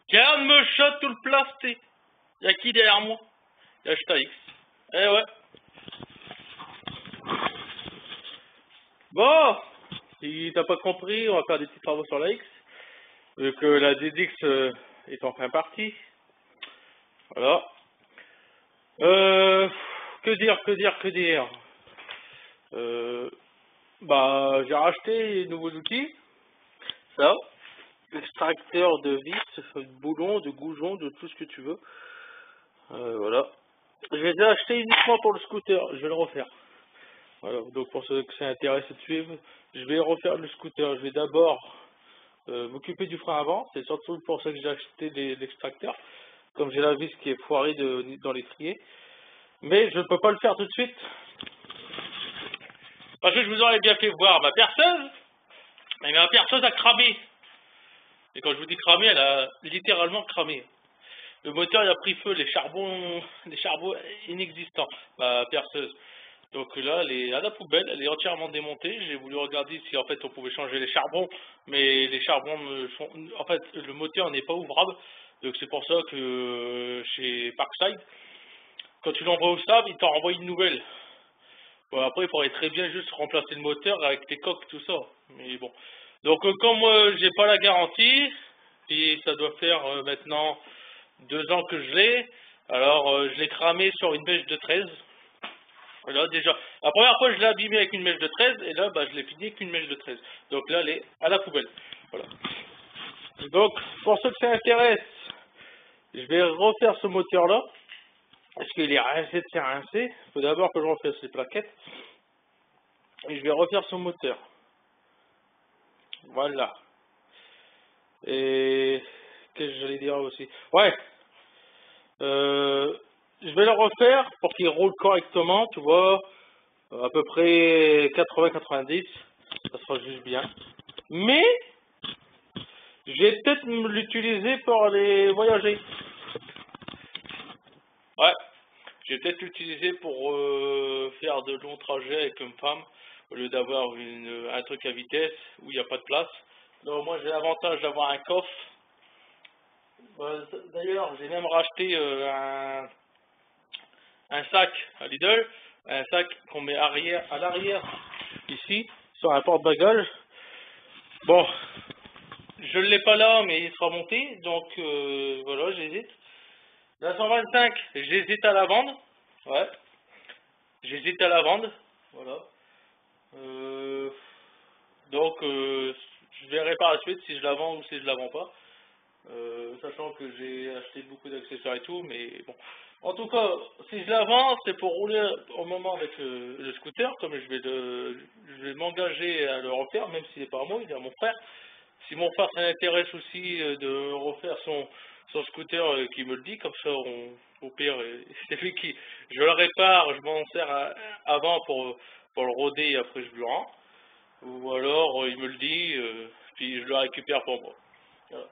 Regarde, me shot tout le plastique. Y'a qui derrière moi? Y'a X. Eh ouais. Bon, si t'as pas compris, on va faire des petits travaux sur la X. Vu que la DDX est enfin partie. Voilà. Que dire. Bah, j'ai racheté de nouveaux outils. Ça. Extracteur de vis, de boulons, de goujons, de tout ce que tu veux. Voilà. Je les ai achetés uniquement pour le scooter. Je vais le refaire. Voilà. Donc pour ceux que ça intéresse de suivre, je vais refaire le scooter. Je vais d'abord m'occuper du frein avant. C'est surtout pour ça que j'ai acheté l'extracteur. Comme j'ai la vis qui est foirée dans l'étrier. Mais je ne peux pas le faire tout de suite. Parce que je vous aurais bien fait voir ma perceuse. Mais ma perceuse a cramé. Et quand je vous dis cramé, elle a littéralement cramé. Le moteur il a pris feu, les charbons inexistants, ma perceuse. Donc là, elle est à la poubelle, elle est entièrement démontée. J'ai voulu regarder si en fait on pouvait changer les charbons, mais les charbons, en fait, le moteur n'est pas ouvrable. Donc c'est pour ça que chez Parkside, quand tu l'envoies au SAV, il t'en renvoie une nouvelle. Bon, après, il faudrait très bien juste remplacer le moteur avec les coques, tout ça. Mais bon. Donc comme j'ai pas la garantie, et ça doit faire maintenant 2 ans que je l'ai, alors je l'ai cramé sur une mèche de 13. Là déjà, la première fois je l'ai abîmé avec une mèche de 13 et là bah, je l'ai fini avec une mèche de 13. Donc là elle est à la poubelle. Voilà. Donc pour ceux que ça intéresse, je vais refaire ce moteur là. Parce qu'il est rincé de chez rincé. Il faut d'abord que je refasse les plaquettes. Et je vais refaire ce moteur. Voilà. Et qu'est-ce que j'allais dire aussi? Ouais. Je vais le refaire pour qu'il roule correctement, tu vois, à peu près 80-90, ça sera juste bien. Mais, je vais peut-être l'utiliser pour aller voyager. Ouais, je vais peut-être l'utiliser pour faire de longs trajets avec une femme, au lieu d'avoir un truc à vitesse où il n'y a pas de place. Donc moi j'ai l'avantage d'avoir un coffre. D'ailleurs, j'ai même racheté un sac à Lidl, un sac qu'on met à l'arrière, ici, sur un porte-bagages. Bon, je ne l'ai pas là, mais il sera monté, donc voilà, j'hésite. La 125, j'hésite à la vendre, ouais, j'hésite à la vendre, voilà. Donc, je verrai par la suite si je la vends ou si je la vends pas. Sachant que j'ai acheté beaucoup d'accessoires et tout, mais bon. En tout cas, si je la vends, c'est pour rouler au moment avec le scooter, comme je vais m'engager à le refaire, même s'il n'est pas à moi, il est à mon frère. Si mon frère s'intéresse aussi de refaire son scooter, qui me le dit, comme ça, au pire, c'est lui qui, je le répare, je m'en sers avant pour le roder et après je le rends. Ou alors, il me le dit, puis je le récupère pour moi. Voilà.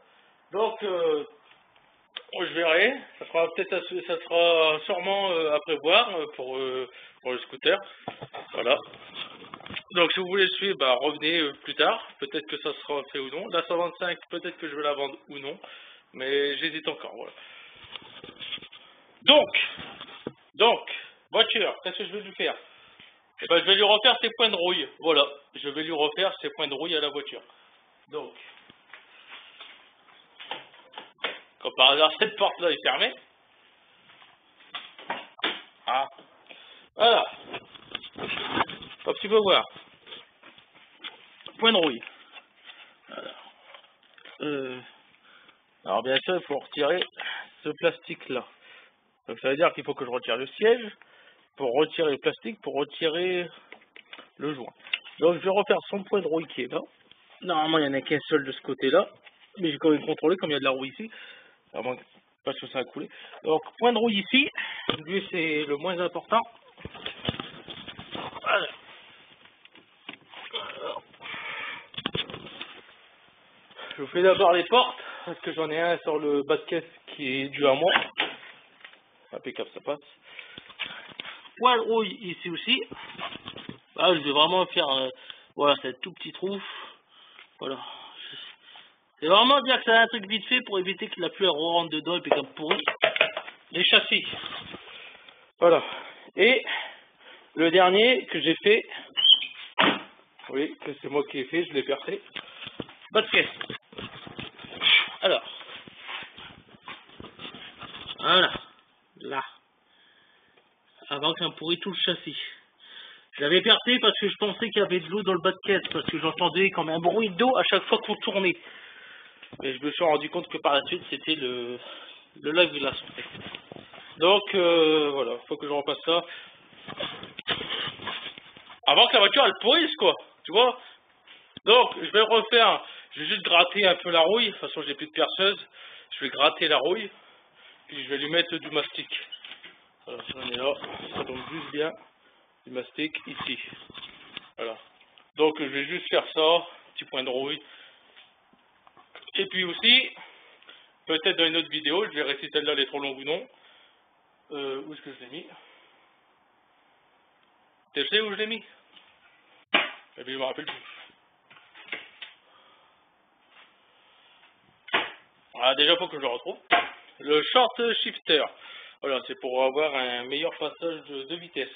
Donc, je verrai. Ça sera sûrement à prévoir pour le scooter. Voilà. Donc, si vous voulez suivre, bah, revenez plus tard. Peut-être que ça sera fait ou non. La 125, peut-être que je vais la vendre ou non. Mais j'hésite encore. Voilà. Donc, voiture, qu'est-ce que je vais lui faire? Eh ben, je vais lui refaire ses points de rouille. Voilà. Je vais lui refaire ses points de rouille à la voiture. Donc, comme par hasard, cette porte-là est fermée. Ah. Voilà. Comme tu peux voir. Point de rouille. Voilà. Alors bien sûr, il faut retirer ce plastique-là. Donc ça veut dire qu'il faut que je retire le siège pour retirer le plastique, pour retirer le joint. Donc je vais refaire son point de rouille qui est là. Normalement, il n'y en a qu'un seul de ce côté-là. Mais j'ai quand même contrôlé comme il y a de la rouille ici. Vraiment, parce que ça a coulé. Donc point de rouille ici. Lui, c'est le moins important. Voilà. Je vous fais d'abord les portes, parce que j'en ai un sur le bas de caisse qui est dû à moi. Impeccable, ça passe. Point de rouille ici aussi. Là, je vais vraiment faire voilà, c'est un tout petit trou. Voilà. C'est vraiment bien que c'est un truc vite fait pour éviter que la pluie rentre dedans et puis comme pourri. Les châssis. Voilà. Et le dernier que j'ai fait, oui, que c'est moi qui ai fait, je l'ai percé. Pas de caisse. Alors. Voilà. Là. Avant qu'un pourri tout le châssis. J'avais percé parce que je pensais qu'il y avait de l'eau dans le bas de caisse, parce que j'entendais comme un bruit d'eau à chaque fois qu'on tournait. Mais je me suis rendu compte que par la suite c'était le lave-glace en fait. Donc voilà, faut que je repasse ça. Avant que la voiture elle pourrisse quoi, tu vois. Donc je vais refaire, je vais juste gratter un peu la rouille, de toute façon j'ai plus de perceuse. Je vais gratter la rouille, puis je vais lui mettre du mastic. Voilà, j'en ai là, ça tombe juste bien. Du mastic ici. Voilà. Donc je vais juste faire ça, petit point de rouille. Et puis aussi, peut-être dans une autre vidéo, je verrai si celle-là elle est trop longue ou non. Où est-ce que je l'ai mis? Tu sais où je l'ai mis? Et puis je me rappelle plus. Voilà, déjà faut que je le retrouve. Le short shifter. Voilà, c'est pour avoir un meilleur passage de vitesse.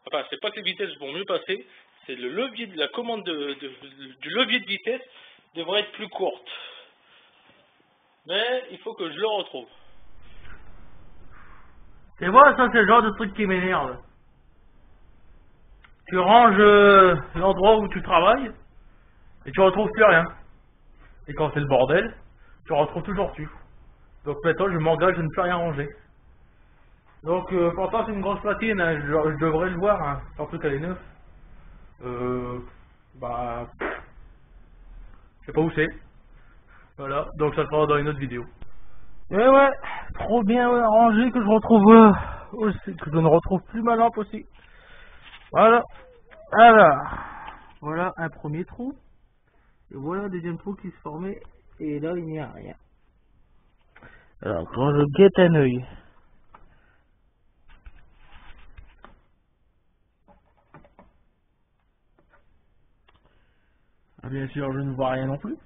Enfin, c'est pas que les vitesses vont mieux passer, c'est le levier de la commande du levier de vitesse devrait être plus courte. Mais il faut que je le retrouve. Tu vois, ça c'est le genre de truc qui m'énerve. Tu ranges l'endroit où tu travailles et tu retrouves plus rien. Et quand c'est le bordel, tu retrouves toujours tout. Donc maintenant je m'engage à ne plus rien ranger. Donc pourtant c'est une grosse platine, hein, je devrais le voir, hein, surtout qu'elle est neuve. Bah, je sais pas où c'est. Voilà, donc ça sera dans une autre vidéo. Et ouais, trop bien rangé que je retrouve aussi, que je ne retrouve plus ma lampe aussi. Voilà. Alors, voilà un premier trou. Et voilà un deuxième trou qui se formait. Et là, il n'y a rien. Alors, quand je guette un œil. Ah, bien sûr, je ne vois rien non plus.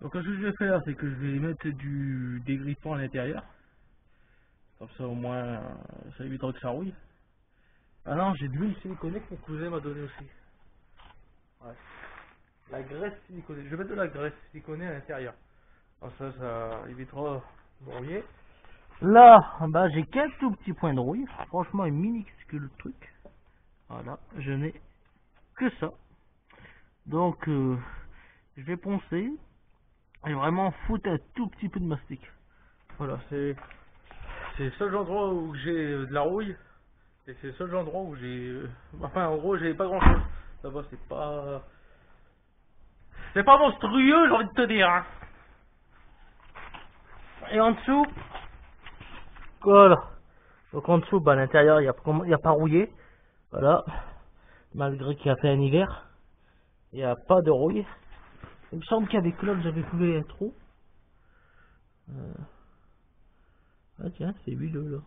Donc, ce que je vais faire, c'est que je vais mettre du dégrippant à l'intérieur. Comme ça, au moins, ça évitera que ça rouille. Ah non, j'ai de l'huile siliconée que mon cousin m'a donné aussi. Ouais. La graisse siliconée. Je vais mettre de la graisse siliconée à l'intérieur. Comme ça évitera de rouiller. Là, bah, j'ai qu'un tout petit point de rouille. Franchement, un minuscule truc. Voilà, je n'ai que ça. Donc, je vais poncer et vraiment foutre un tout petit peu de mastic. Voilà, c'est le seul endroit où j'ai de la rouille. Et c'est le seul endroit où j'ai... enfin, en gros, j'ai pas grand chose. Là-bas, c'est pas... c'est pas monstrueux, j'ai envie de te dire. Hein. Et en dessous... voilà. Donc en dessous, bah, à l'intérieur, il n'y a pas rouillé. Voilà. Malgré qu'il a fait un hiver. Il n'y a pas de rouille. Il me semble qu'avec l'autre, j'avais coulé un trou. Ah tiens, c'est huileux là.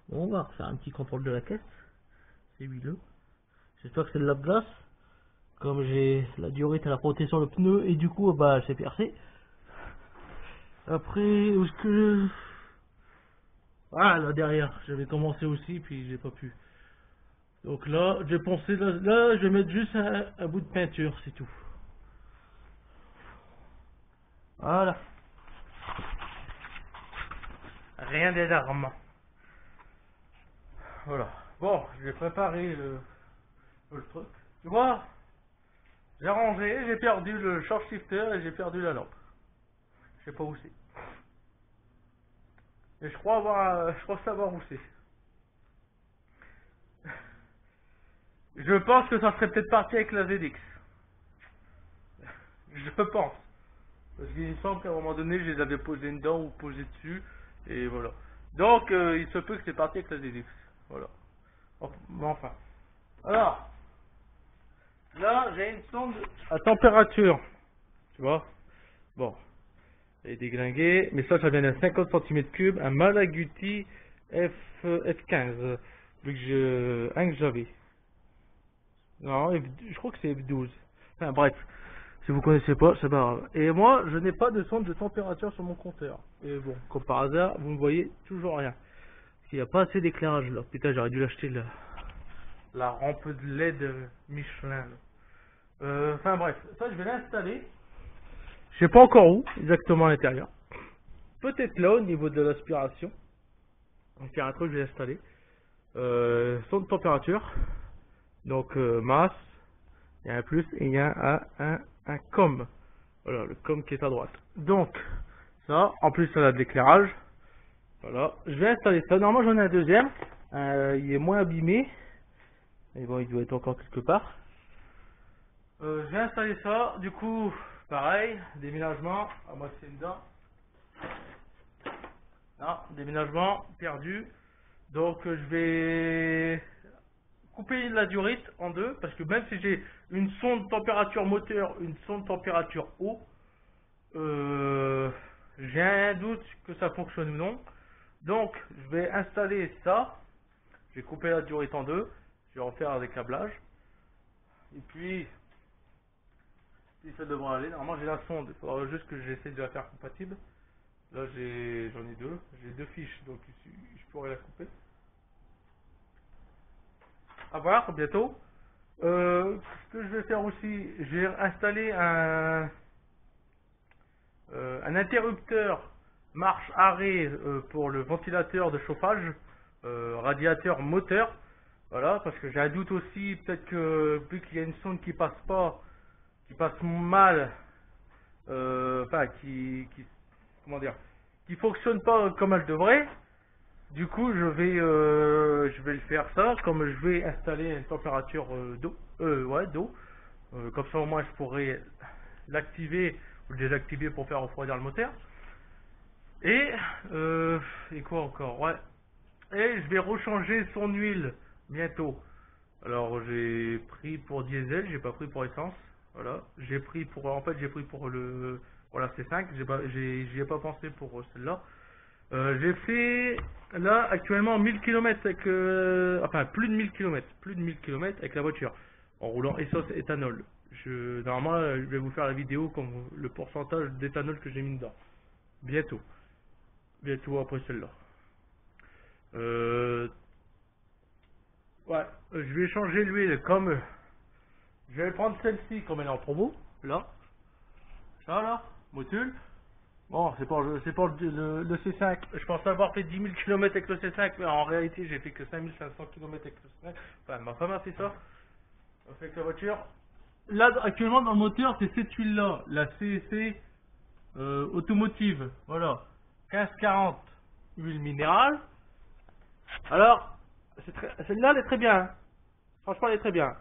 Bon, on va refaire un petit contrôle de la caisse. C'est huileux. J'espère que c'est de la glace. Comme j'ai la durite à la protection le pneu et du coup bah c'est percé. Après où est-ce que ah là derrière j'avais commencé aussi puis j'ai pas pu. Donc là j'ai pensé là je vais mettre juste un bout de peinture, c'est tout. Voilà. Rien d'énorme. Voilà. Bon, je vais préparer le truc. Tu vois, j'ai rangé, j'ai perdu le short shifter et j'ai perdu la lampe. Je sais pas où c'est. Et je crois savoir où c'est. Je pense que ça serait peut-être parti avec la ZX. Je pense. Parce qu'il me semble qu'à un moment donné, je les avais posés dedans ou posés dessus. Et voilà. Donc, il se peut que c'est parti avec la ZX. Voilà. Enfin. Alors, là, j'ai une sonde à température. Tu vois. Bon. Elle est déglinguée. Mais ça vient d'un 50 cm3. Un Malaguti F15. Vu que j'avais. Non, je crois que c'est F12. Enfin bref. Si vous connaissez pas, c'est pas grave. Et moi, je n'ai pas de sonde de température sur mon compteur. Et bon, comme par hasard, vous ne voyez toujours rien. Il n'y a pas assez d'éclairage là. Putain, j'aurais dû l'acheter la rampe de LED Michelin. Enfin bref, ça je vais l'installer. Je sais pas encore où exactement à l'intérieur. Peut-être là au niveau de l'aspiration. Donc il y a un truc que je vais installer. Sonde de température. Donc masse. Il y a un plus et il y a un com. Voilà, le com qui est à droite. Donc ça, en plus ça a de l'éclairage. Voilà, je vais installer ça. Normalement j'en ai un deuxième. Il est moins abîmé. Mais bon, il doit être encore quelque part. Je vais installer ça. Du coup, pareil, déménagement. Ah, moi c'est dedans. Non, déménagement perdu. Donc je vais couper la durite en deux. Parce que même si j'ai une sonde température moteur, une sonde température eau, j'ai un doute que ça fonctionne ou non. Donc je vais installer ça. Je vais couper la durite en deux. Je vais refaire des câblages. Et puis ça devrait aller. Normalement j'ai la sonde. Il faudra juste que j'essaie de la faire compatible. Là j'en ai deux. J'ai deux fiches, donc je pourrais la couper. À voir bientôt. Ce que je vais faire aussi, j'ai installé un interrupteur marche-arrêt pour le ventilateur de chauffage, radiateur moteur. Voilà, parce que j'ai un doute aussi, peut-être que vu qu'il y a une sonde qui passe pas, qui passe mal, enfin comment dire, qui fonctionne pas comme elle devrait. Du coup, je vais le faire ça, comme je vais installer une température d'eau, d'eau. Comme ça au moins je pourrais l'activer ou le désactiver pour faire refroidir le moteur. Et quoi encore, ouais. Et je vais rechanger son huile bientôt. Alors j'ai pris pour diesel, j'ai pas pris pour essence. Voilà, j'ai pris pour, en fait j'ai pris pour la C5, j'y ai pas pensé pour celle-là. J'ai fait là actuellement 1000 km avec enfin plus de 1000 km avec la voiture en roulant essence éthanol. Normalement je vais vous faire la vidéo comme le pourcentage d'éthanol que j'ai mis dedans. Bientôt après celle-là. Ouais, je vais changer l'huile comme je vais prendre celle-ci comme elle est en promo là. Ça là, motul. Bon, c'est pour le C5. Je pensais avoir fait 10 000 km avec le C5, mais en réalité, j'ai fait que 5500 km avec le C5. Enfin, ma femme a fait ça. Avec la voiture. Là, actuellement, dans le moteur, c'est cette huile-là. La CEC automotive. Voilà. 1540 huile minérale. Alors, celle-là, elle est très bien. Hein. Franchement, elle est très bien.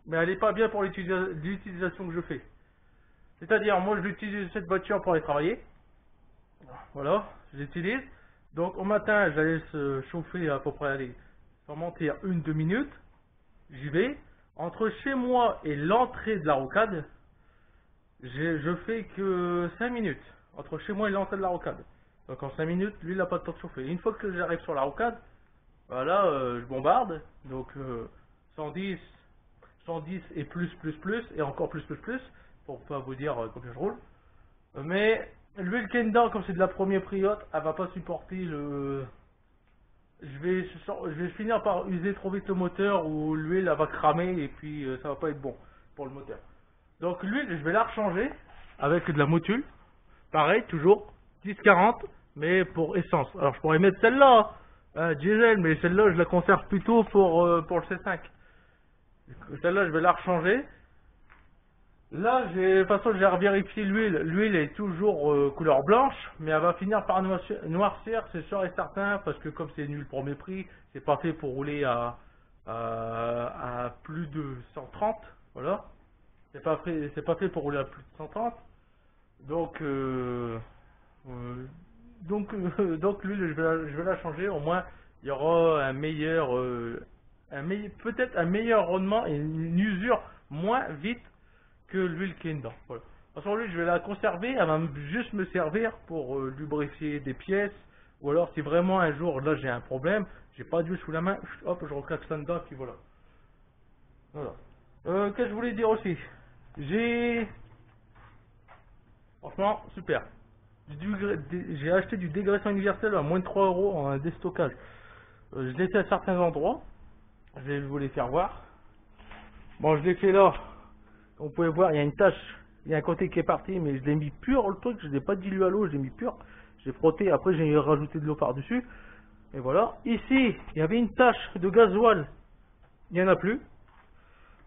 Mais elle n'est pas bien pour l'utilisation que je fais. C'est-à-dire, moi, je vais utiliser cette voiture pour aller travailler. Voilà, je l'utilise. Donc, au matin, j'allais se chauffer à peu près, allez, sans mentir, 1-2 minutes. J'y vais. Entre chez moi et l'entrée de la rocade, je fais que 5 minutes. Entre chez moi et l'entrée de la rocade. Donc, en 5 minutes, lui, il n'a pas de temps de chauffer. Une fois que j'arrive sur la rocade, voilà, je bombarde. Donc, 110 et plus, et encore plus, pour pas vous dire combien je roule. Mais l'huile qui est dedans, comme c'est de la première priote, elle va pas supporter le... Je vais finir par user trop vite le moteur ou l'huile elle va cramer et puis ça va pas être bon pour le moteur. Donc l'huile, je vais la rechanger avec de la motule. Pareil, toujours 10-40, mais pour essence. Alors je pourrais mettre celle-là, diesel, mais celle-là je la conserve plutôt pour le C5. Celle-là, je vais la rechanger. Là, de toute façon, j'ai revérifié l'huile. L'huile est toujours couleur blanche, mais elle va finir par noircir, c'est sûr et certain, parce que comme c'est une huile premier prix, c'est pas fait pour rouler à plus de 130. Voilà. C'est pas fait pour rouler à plus de 130. Donc, donc l'huile, je vais la changer. Au moins, il y aura un meilleur, peut-être un meilleur rendement et une usure moins vite que l'huile qui est dedans. Voilà. Parce que l'huile, je vais la conserver, elle va juste me servir pour lubrifier des pièces, ou alors si vraiment un jour là j'ai un problème, j'ai pas d'huile sous la main, hop, je reclaque ça dedans, puis voilà. Voilà. Qu'est-ce que je voulais dire aussi? J'ai... Franchement, super. J'ai acheté du dégraissant universel à moins de 3 euros en déstockage. Je l'ai fait à certains endroits. Je vais vous les faire voir. Bon, je l'ai fait là. Vous pouvez voir, il y a une tache. Il y a un côté qui est parti, mais je l'ai mis pur le truc. Je ne l'ai pas dilué à l'eau, je l'ai mis pur. J'ai frotté, après j'ai rajouté de l'eau par-dessus. Et voilà. Ici, il y avait une tache de gasoil. Il n'y en a plus.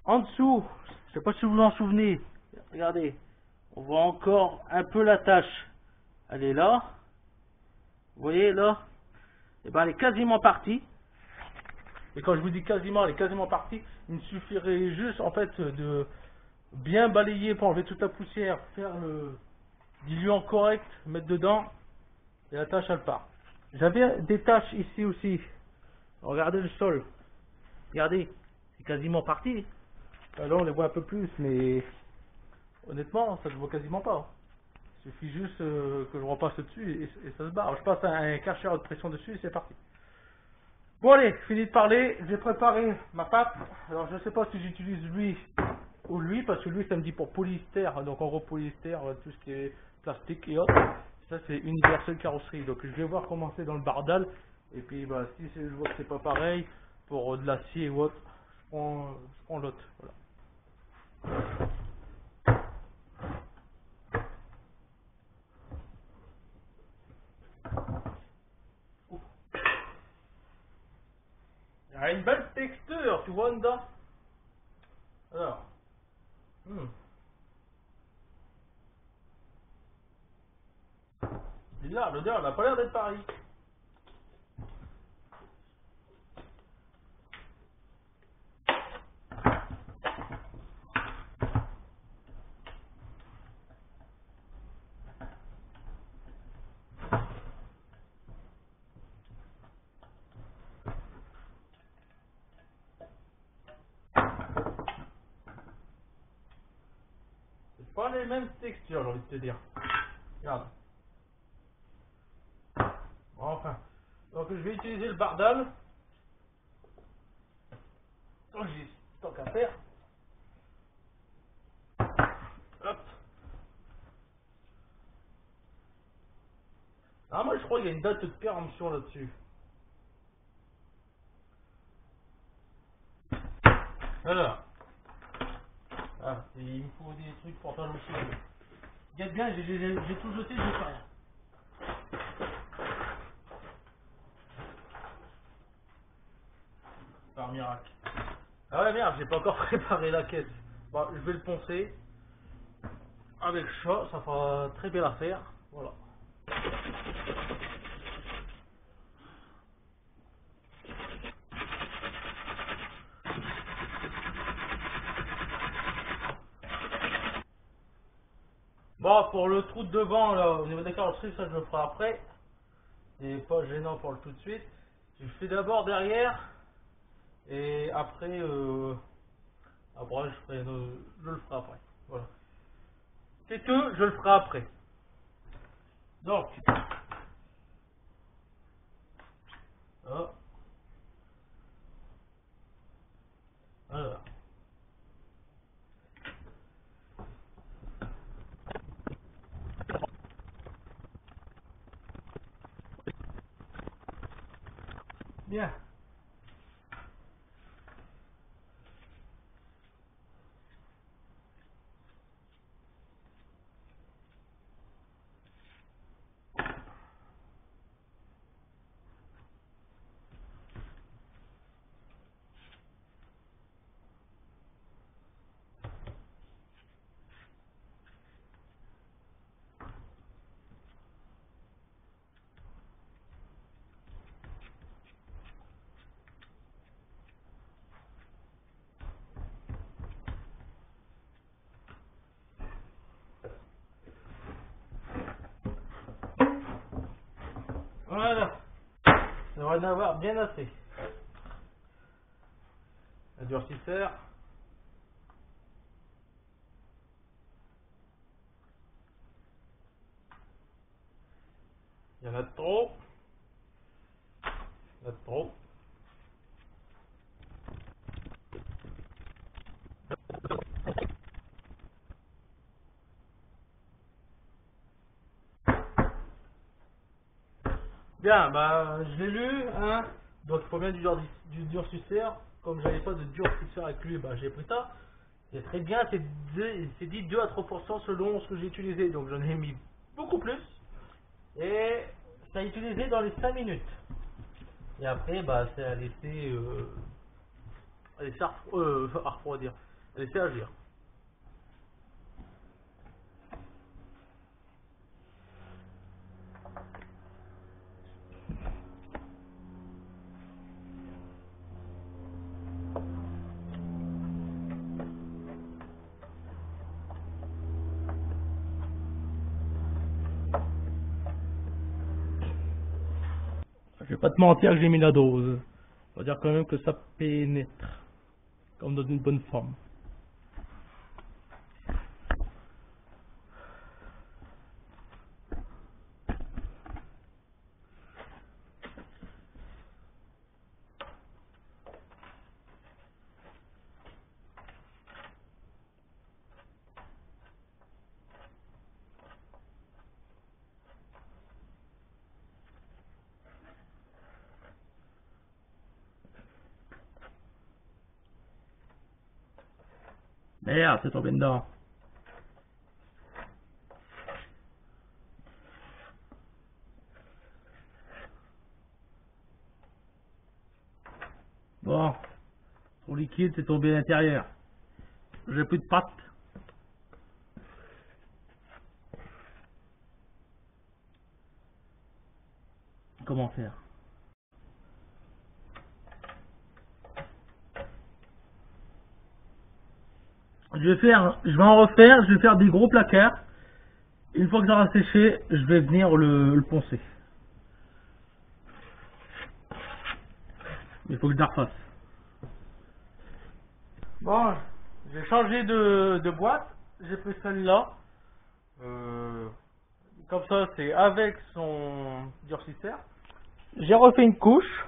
En dessous, je sais pas si vous vous en souvenez. Regardez. On voit encore un peu la tache. Elle est là. Vous voyez là? Et ben elle est quasiment partie. Et quand je vous dis quasiment, elle est quasiment partie. Il me suffirait juste en fait de bien balayer pour enlever toute la poussière, faire le diluant correct, mettre dedans, et la tâche elle part. J'avais des taches ici aussi. Regardez le sol. Regardez, c'est quasiment parti. Là on les voit un peu plus, mais honnêtement ça ne se voit quasiment pas. Il suffit juste que je repasse dessus et ça se barre. Je passe un cacheur de pression dessus et c'est parti. Bon allez, fini de parler, j'ai préparé ma pâte. Alors je ne sais pas si j'utilise lui ou lui, parce que lui ça me dit pour polyester, donc en gros polyester, tout ce qui est plastique et autres. Ça c'est universel carrosserie, donc je vais voir comment c'est dans le bardal. Et puis bah, si je vois que c'est pas pareil, pour de l'acier ou autre, je prends l'autre. Voilà. Il y a une belle texture, tu vois dedans. Alors, bizarre, l'odeur n'a pas l'air d'être pareil. C'est pas les mêmes textures, j'ai envie de te dire. Regarde. Bon, enfin. Donc je vais utiliser le bardal. Donc j'ai tant qu'à faire. Hop. Ah moi je crois qu'il y a une date de péremption là-dessus. Alors. Ah, il me faut des trucs pour faire le aussi. Regarde bien, j'ai tout jeté, je fais rien. Par miracle. Ah ouais merde, j'ai pas encore préparé la caisse. Bon, je vais le poncer. Avec ça, ça fera très belle affaire. Voilà. Bon, pour le trou de devant, là, au niveau des carrosseries, ça je le ferai après. C'est pas gênant pour le tout de suite. Je fais d'abord derrière. Et après, après je le ferai après. Voilà. C'est tout, je le ferai après. Donc, oh, alors. Bien. Voilà. Ça devrait en avoir bien assez. Un durcisseur. Il y en a trop. Il y en a trop. Bien, bah, je l'ai lu, hein. Donc, il faut bien du durcisseur. Comme j'avais pas de durcisseur avec lui, bah, j'ai pris ça. Et très bien, c'est dit 2 à 3% selon ce que j'ai utilisé. Donc, j'en ai mis beaucoup plus. Et ça a utilisé dans les 5 minutes. Et après, bah, c'est à laisser à refroidir. À laisser agir. Je vais pas te mentir que j'ai mis la dose. On va dire quand même que ça pénètre. Comme dans une bonne forme. Merde, c'est tombé dedans. Bon, son liquide c'est tombé à l'intérieur. J'ai plus de pâte. Comment faire? Je vais en refaire, je vais faire des gros placards. Une fois que ça aura séché, je vais venir le poncer. Il faut que je la refasse. Bon, j'ai changé de boîte. J'ai pris celle-là. Comme ça, c'est avec son durcisseur. J'ai refait une couche.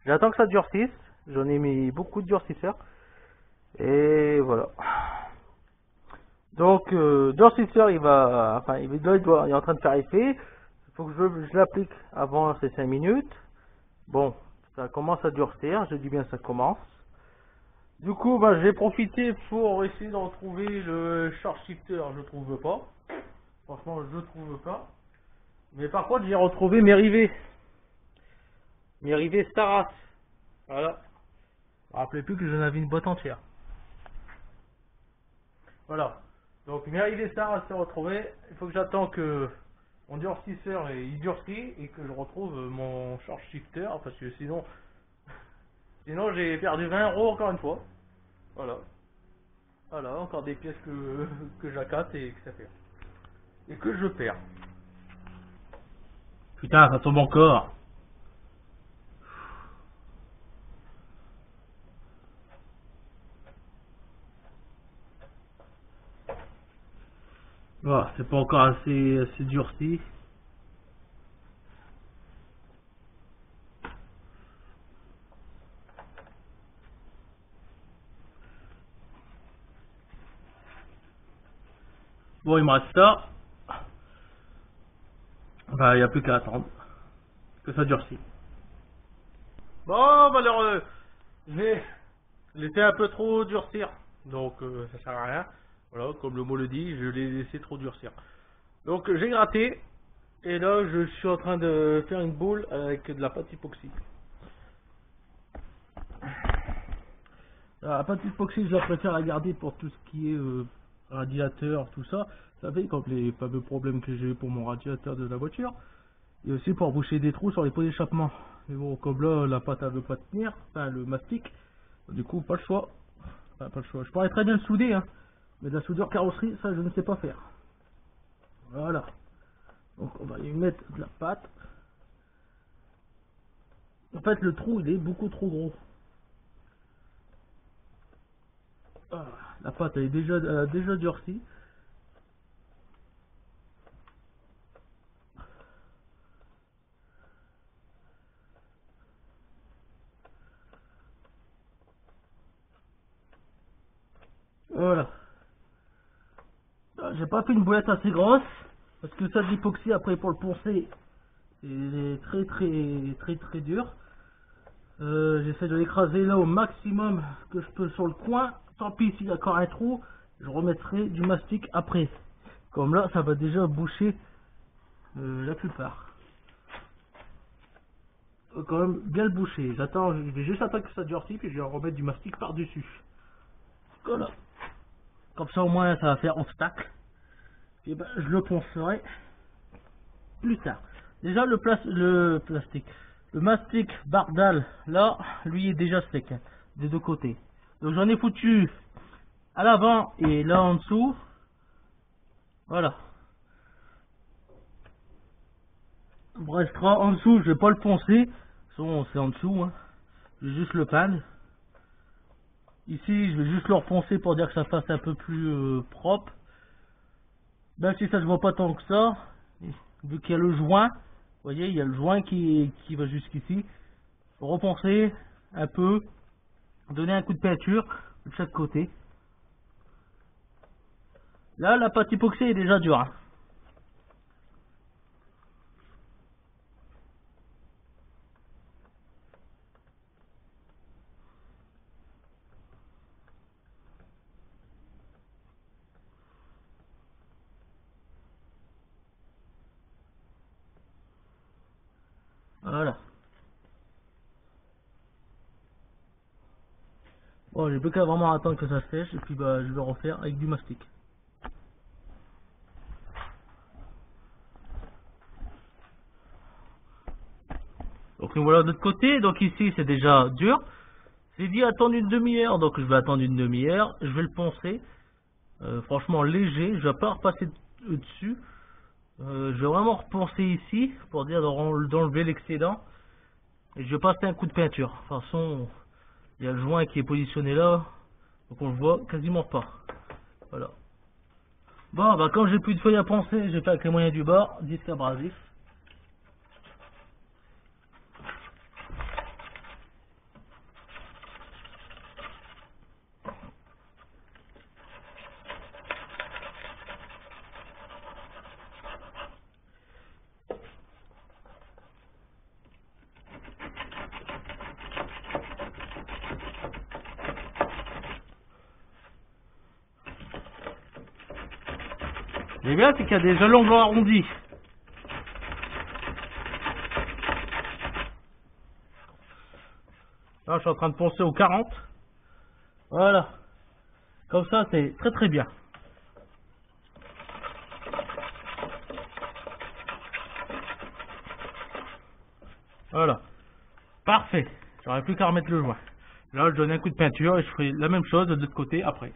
J'attends que ça durcisse. J'en ai mis beaucoup de durcisseur. Et voilà. Donc, durcisseur, il est en train de faire effet. Il faut que je l'applique avant ces 5 minutes. Bon, ça commence à durcir. Je dis bien ça commence. Du coup, bah, j'ai profité pour essayer de retrouver le charge shifter. Je trouve pas. Franchement, je trouve pas. Mais par contre, j'ai retrouvé mes rivets. Mes rivets Staras. Voilà. Rappelez plus que j'en avais une boîte entière. Voilà. Donc mes rivets Staras s'est retrouvé. Il faut que j'attends que mon durcisseur il durcit et que je retrouve mon charge shifter parce que sinon j'ai perdu 20 € encore une fois. Voilà. Voilà, encore des pièces que j'accate et que ça perd. Et que je perds. Putain, ça tombe encore. Voilà, c'est pas encore assez durci. Bon, il me reste ça. Bah, il n'y a plus qu'à attendre que ça durcit. Bon, malheureux. J'ai laissé un peu trop durcir. Donc, ça sert à rien. Voilà, comme le mot le dit, je l'ai laissé trop durcir. Donc, j'ai gratté. Et là, je suis en train de faire une boule avec de la pâte époxy. La pâte époxy, je la préfère la garder pour tout ce qui est radiateur, tout ça. Vous savez, comme les fameux problèmes que j'ai eu pour mon radiateur de la voiture. Et aussi pour boucher des trous sur les pots d'échappement. Mais bon, comme là, la pâte elle veut pas tenir, enfin le mastic. Du coup, pas le choix. Enfin, pas le choix. Je pourrais très bien le souder, hein. Mais de la soudure carrosserie, ça, je ne sais pas faire. Voilà. Donc, on va y mettre de la pâte. En fait, le trou, il est beaucoup trop gros. Ah, la pâte, elle a déjà durci. Voilà. J'ai pas fait une boîte assez grosse. Parce que ça, de l'époxy, après, pour le poncer, C'est très dur. J'essaie de l'écraser là au maximum que je peux sur le coin. Tant pis s'il y a encore un trou, je remettrai du mastic après. Comme là, ça va déjà boucher la plupart. Quand même bien le boucher. J'attends, je vais juste attendre que ça durcisse puis je vais remettre du mastic par dessus. Voilà. Comme ça au moins ça va faire obstacle. Et ben je le poncerai plus tard. Déjà le plastique. Le mastic Bardal, là, lui est déjà sec, hein, des deux côtés. Donc j'en ai foutu à l'avant et là en dessous. Voilà. Il me restera en dessous, je vais pas le poncer. C'est en dessous, hein. Je vais juste le panne. Ici, je vais juste le reponcer pour dire que ça fasse un peu plus propre. Même si ça se voit pas tant que ça, vu qu'il y a le joint. Vous voyez, il y a le joint qui va jusqu'ici. Reponcer un peu, donner un coup de peinture de chaque côté. Là, la pâte époxy est déjà dure, hein. Voilà. Bon, j'ai plus qu'à vraiment attendre que ça sèche et puis bah je vais refaire avec du mastic. Donc nous voilà de l'autre côté, donc ici c'est déjà dur. J'ai dit attendre une demi-heure, donc je vais attendre une demi-heure, je vais le poncer. Franchement léger, je vais pas repasser dessus. Je vais vraiment reponcer ici pour dire d'enlever l'excédent. Et je vais passer un coup de peinture. De toute façon, il y a le joint qui est positionné là, donc on le voit quasiment pas. Voilà. Bon, bah quand j'ai plus de feuilles à poncer, j'ai fait avec les moyens du bord, disque abrasif. Ce qui est bien, c'est qu'il y a des jalons blancs arrondis. Là, je suis en train de poncer au 40. Voilà. Comme ça, c'est très bien. Voilà. Parfait. J'aurais plus qu'à remettre le joint. Là, je donne un coup de peinture et je ferai la même chose de l'autre côté après.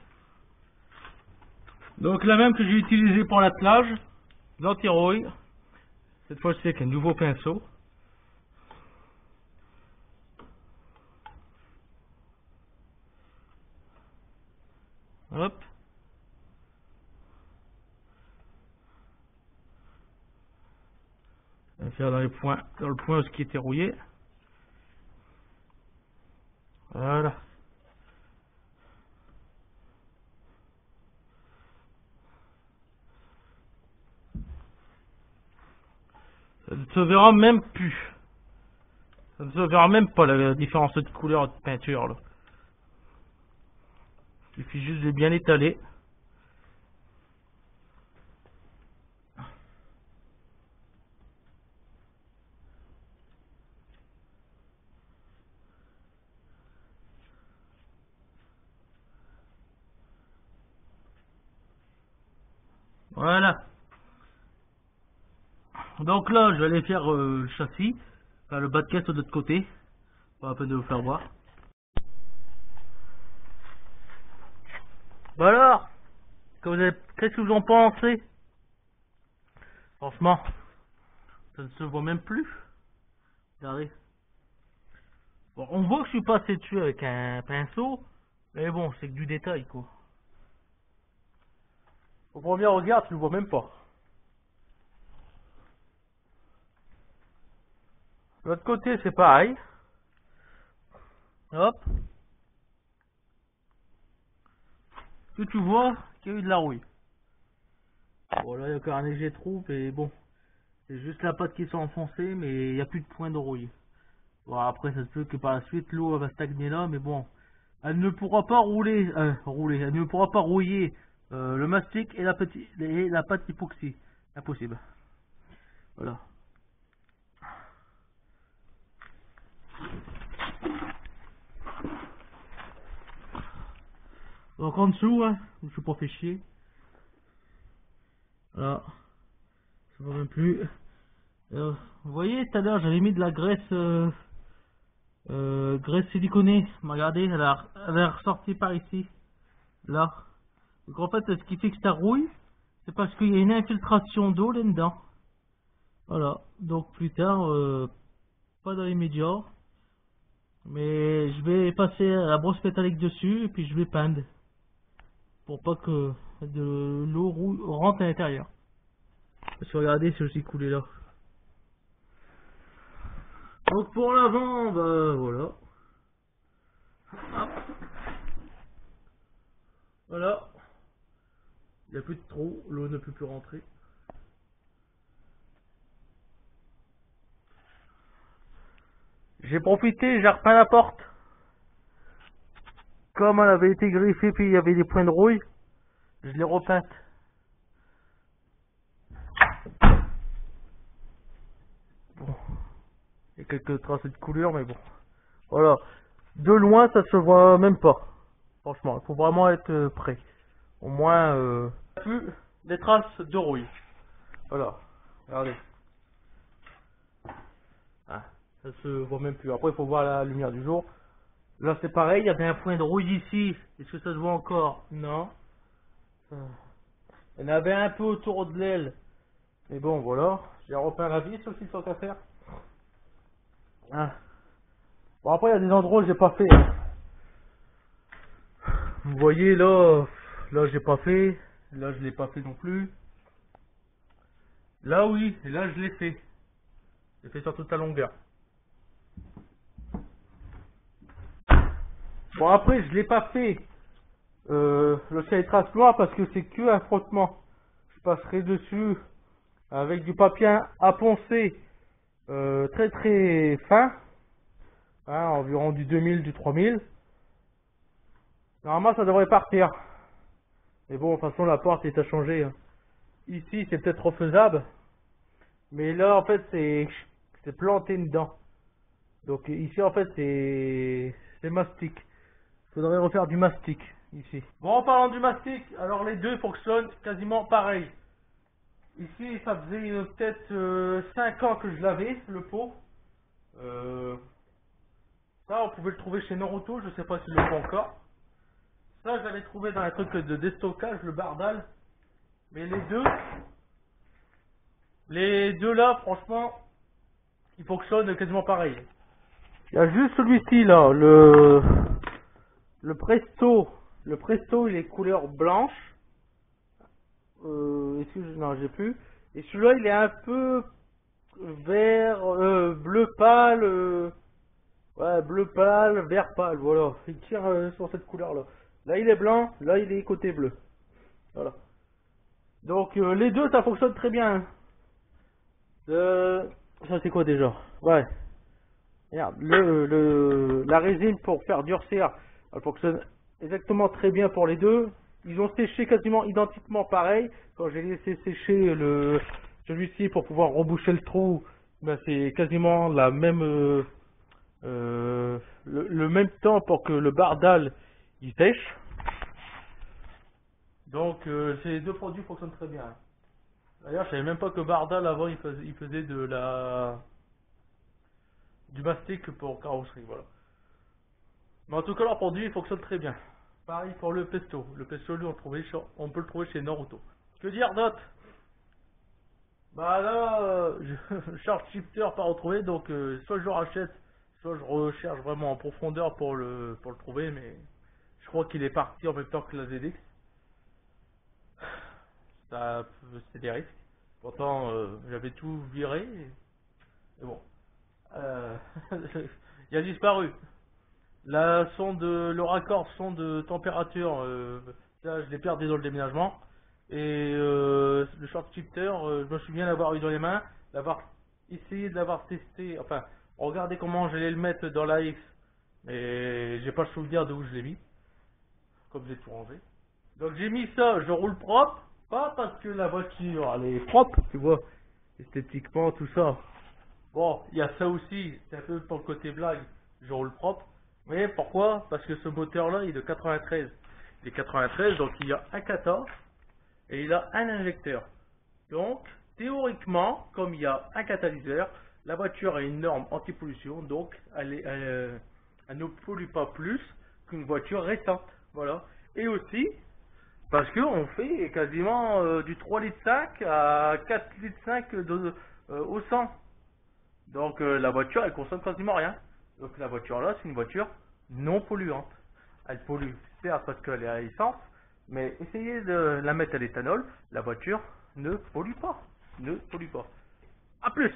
Donc, la même que j'ai utilisée pour l'attelage, l'anti-rouille. Cette fois-ci avec un nouveau pinceau. Hop. On va faire dans le point où ce qui était rouillé. Voilà. Ça ne se verra même plus. Ça ne se verra même pas la différence de couleur de peinture là. Il suffit juste de bien étaler. Voilà. Donc là, je vais aller faire le châssis, enfin, le bas de caisse de l'autre côté. Pas la peine de vous faire voir. Bah alors, qu'est-ce que vous en pensez? Franchement, ça ne se voit même plus. Regardez. Bon, on voit que je suis passé dessus avec un pinceau, mais bon, c'est que du détail quoi. Au premier regard, tu le vois même pas. De l'autre côté, c'est pareil. Hop. Que tu vois qu'il y a eu de la rouille. Bon, là, il y a encore un léger trou, mais bon. C'est juste la pâte qui sont enfoncées, mais il n'y a plus de point de rouille. Bon, après, ça se peut que par la suite, l'eau va stagner là, mais bon. Elle ne pourra pas elle ne pourra pas rouiller le mastic et la pâte époxy. Impossible. Voilà. Donc en dessous, hein, je ne suis pas fait chier. Voilà. Ça va même plus. Vous voyez, tout à l'heure, j'avais mis de la graisse graisse siliconée. Regardez, elle est ressortie par ici. Là. Donc en fait, ce qui fait que ça rouille, c'est parce qu'il y a une infiltration d'eau là-dedans. Voilà. Donc plus tard, pas dans les médias, mais je vais passer la brosse métallique dessus et puis je vais peindre. Pour pas que de l'eau rentre à l'intérieur. Parce que regardez, c'est aussi coulé là. Donc pour l'avant, bah voilà. Hop. Voilà. Il n'y a plus de trou, l'eau ne peut plus rentrer. J'ai profité, j'ai repeint la porte. Comme elle avait été griffée puis il y avait des points de rouille, je l'ai repeinte. Bon. Il y a quelques traces de couleur, mais bon. Voilà. De loin, ça se voit même pas. Franchement, il faut vraiment être prêt. Au moins, plus des traces de rouille. Voilà. Regardez. Ah, ça se voit même plus. Après, il faut voir la lumière du jour. Là, c'est pareil. Il y avait un point de rouille ici. Est-ce que ça se voit encore? Non. Il y en avait un peu autour de l'aile. Mais bon, voilà. J'ai repeint la vis aussi, tant qu'à faire. Ah. Bon, après, il y a des endroits où j'ai pas fait. Vous voyez, là, j'ai pas fait. Là, je l'ai pas fait non plus. Là, oui. Et là, je l'ai fait. J'ai fait sur toute la longueur. Bon, après, je l'ai pas fait. Le traces noir parce que c'est que un frottement. Je passerai dessus avec du papier à poncer très très fin. Hein, environ du 2000, du 3000. Normalement, ça devrait partir. Mais bon, de toute façon, la porte est à changer. Hein. Ici, c'est peut-être refaisable. Mais là, en fait, c'est planté dedans. Donc ici, en fait, c'est mastic. Il faudrait refaire du mastic, ici. Bon, en parlant du mastic, alors les deux fonctionnent quasiment pareil. Ici, ça faisait peut-être 5 ans que je l'avais, le pot. Ça, on pouvait le trouver chez Naruto, je sais pas s'il le fait encore. Ça, je l'avais trouvé dans un truc de déstockage, le Bardal. Mais les deux là, franchement, ils fonctionnent quasiment pareil. Il y a juste celui-ci là, le Presto. Le Presto, il est couleur blanche. Non, j'ai plus. Et celui-là, il est un peu vert, bleu pâle. Ouais, bleu pâle, vert pâle, voilà. Il tire sur cette couleur-là. Là, il est blanc, là, il est côté bleu. Voilà. Donc, les deux, ça fonctionne très bien. Ça, c'est quoi déjà? Ouais. Regarde, la résine pour faire durcir, elle fonctionne exactement très bien pour les deux. Ils ont séché quasiment identiquement pareil. Quand j'ai laissé sécher celui-ci pour pouvoir reboucher le trou, ben c'est quasiment la même le même temps pour que le Bardal il sèche. Donc ces deux produits fonctionnent très bien. D'ailleurs, je savais même pas que Bardal avant il faisait du mastic pour carrosserie, voilà. Mais en tout cas, leur produit fonctionne très bien. Pareil pour le Pesto. Le Pesto, lui, on peut le trouver chez Naruto. Que dire d'autre? Bah là, Shark Shifter pas retrouvé, donc soit je le rachète, soit je recherche vraiment en profondeur pour le trouver, mais je crois qu'il est parti en même temps que la ZX. Ça, c'est des risques. Pourtant, j'avais tout viré, et bon. Il a disparu. Le raccord son de température, ça, je l'ai perdu dans le déménagement. Et le short shifter, je me souviens l'avoir eu dans les mains. essayé de l'avoir testé, enfin, regardez comment j'allais le mettre dans la X, mais j'ai pas le souvenir de où je l'ai mis, comme j'ai tout rangé. Donc j'ai mis ça, je roule propre, pas parce que la voiture elle est propre, tu vois, esthétiquement tout ça. Bon, il y a ça aussi, c'est un peu pour le côté blague, je roule propre. Mais pourquoi? Parce que ce moteur là il est de 93. Il est 93, donc il y a un cathode et il a un injecteur. Donc, théoriquement, comme il y a un catalyseur, la voiture a une norme anti-pollution, donc elle ne pollue pas plus qu'une voiture récente. Voilà. Et aussi, parce qu'on fait quasiment du 3,5 litres à 4,5 litres au 100. Donc la voiture, elle consomme quasiment rien. Donc la voiture là, c'est une voiture non polluante. Elle pollue, certes parce qu'elle est à essence, mais essayez de la mettre à l'éthanol, la voiture ne pollue pas. Ne pollue pas. A plus!